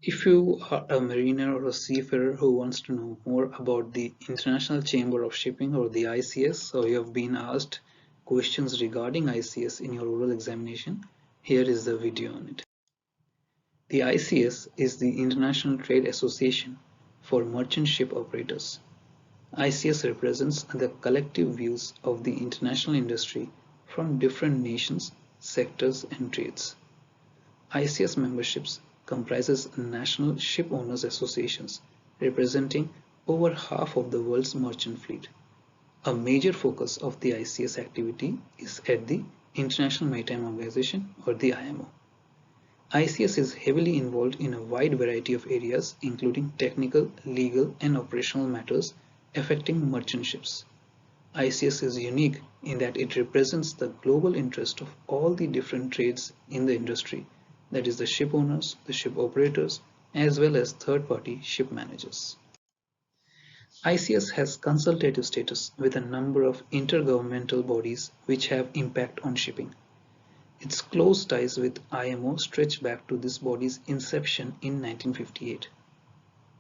If you are a mariner or a seafarer who wants to know more about the International Chamber of Shipping or the ICS, or you have been asked questions regarding ICS in your oral examination, here is the video on it. The ICS is the International Trade Association for Merchant Ship Operators. ICS represents the collective views of the international industry from different nations, sectors and trades. ICS memberships comprises national ship owners associations representing over half of the world's merchant fleet. A major focus of the ICS activity is at the International Maritime Organization or the IMO. ICS is heavily involved in a wide variety of areas including technical, legal and operational matters affecting merchant ships. ICS is unique in that it represents the global interest of all the different trades in the industry, that is the ship owners, the ship operators, as well as third-party ship managers. ICS has consultative status with a number of intergovernmental bodies which have impact on shipping. Its close ties with IMO stretch back to this body's inception in 1958.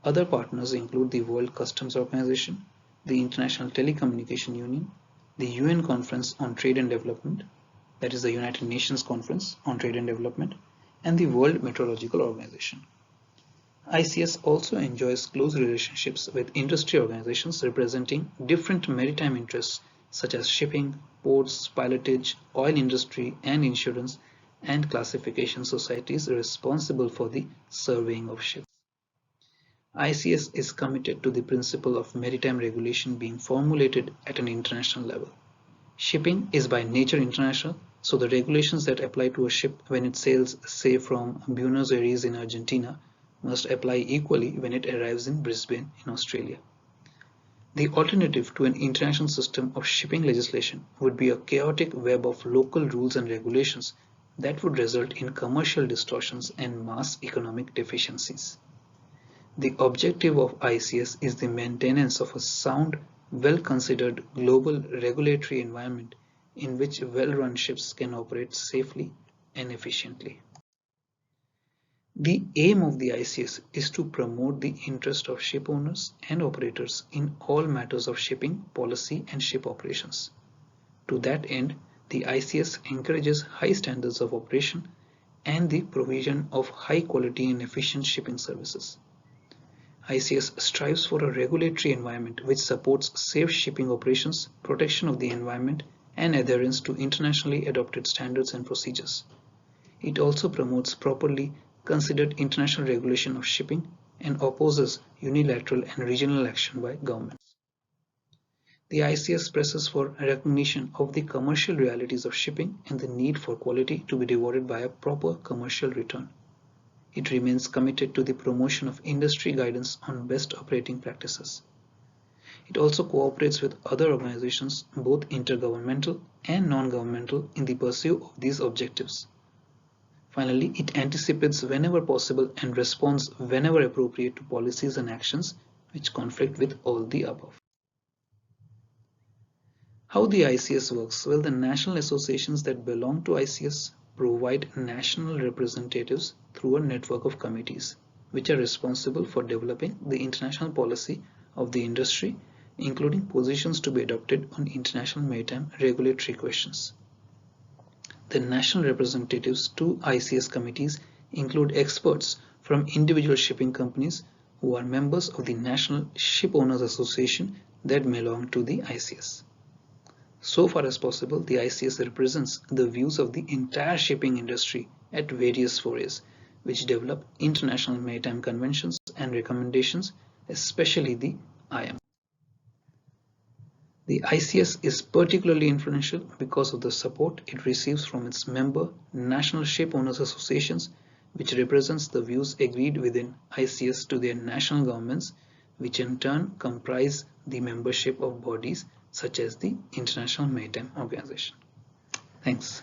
Other partners include the World Customs Organization, the International Telecommunication Union, the UN Conference on Trade and Development, that is the United Nations Conference on Trade and Development, and the World Meteorological Organization. ICS also enjoys close relationships with industry organizations representing different maritime interests such as shipping, ports, pilotage, oil industry and insurance, and classification societies responsible for the surveying of ships. ICS is committed to the principle of maritime regulation being formulated at an international level. Shipping is by nature international, so the regulations that apply to a ship when it sails, say, from Buenos Aires in Argentina must apply equally when it arrives in Brisbane in Australia. The alternative to an international system of shipping legislation would be a chaotic web of local rules and regulations that would result in commercial distortions and mass economic deficiencies. The objective of ICS is the maintenance of a sound, well-considered global regulatory environment in which well-run ships can operate safely and efficiently. The aim of the ICS is to promote the interest of ship owners and operators in all matters of shipping policy and ship operations. To that end, the ICS encourages high standards of operation and the provision of high quality and efficient shipping services. ICS strives for a regulatory environment which supports safe shipping operations, protection of the environment, and adherence to internationally adopted standards and procedures. It also promotes properly considered international regulation of shipping and opposes unilateral and regional action by governments. The ICS presses for recognition of the commercial realities of shipping and the need for quality to be rewarded by a proper commercial return. It remains committed to the promotion of industry guidance on best operating practices. It also cooperates with other organizations, both intergovernmental and non-governmental, in the pursuit of these objectives. Finally, it anticipates whenever possible and responds whenever appropriate to policies and actions which conflict with all the above. How the ICS works? Well, the national associations that belong to ICS provide national representatives through a network of committees, which are responsible for developing the international policy of the industry, including positions to be adopted on international maritime regulatory questions. The national representatives to ICS committees include experts from individual shipping companies who are members of the National Ship Owners Association that belong to the ICS. So far as possible, the ICS represents the views of the entire shipping industry at various forums, which develop international maritime conventions and recommendations, especially the IMO. The ICS is particularly influential because of the support it receives from its member National Ship Owners Associations, which represents the views agreed within ICS to their national governments, which in turn comprise the membership of bodies such as the International Maritime Organization. Thanks.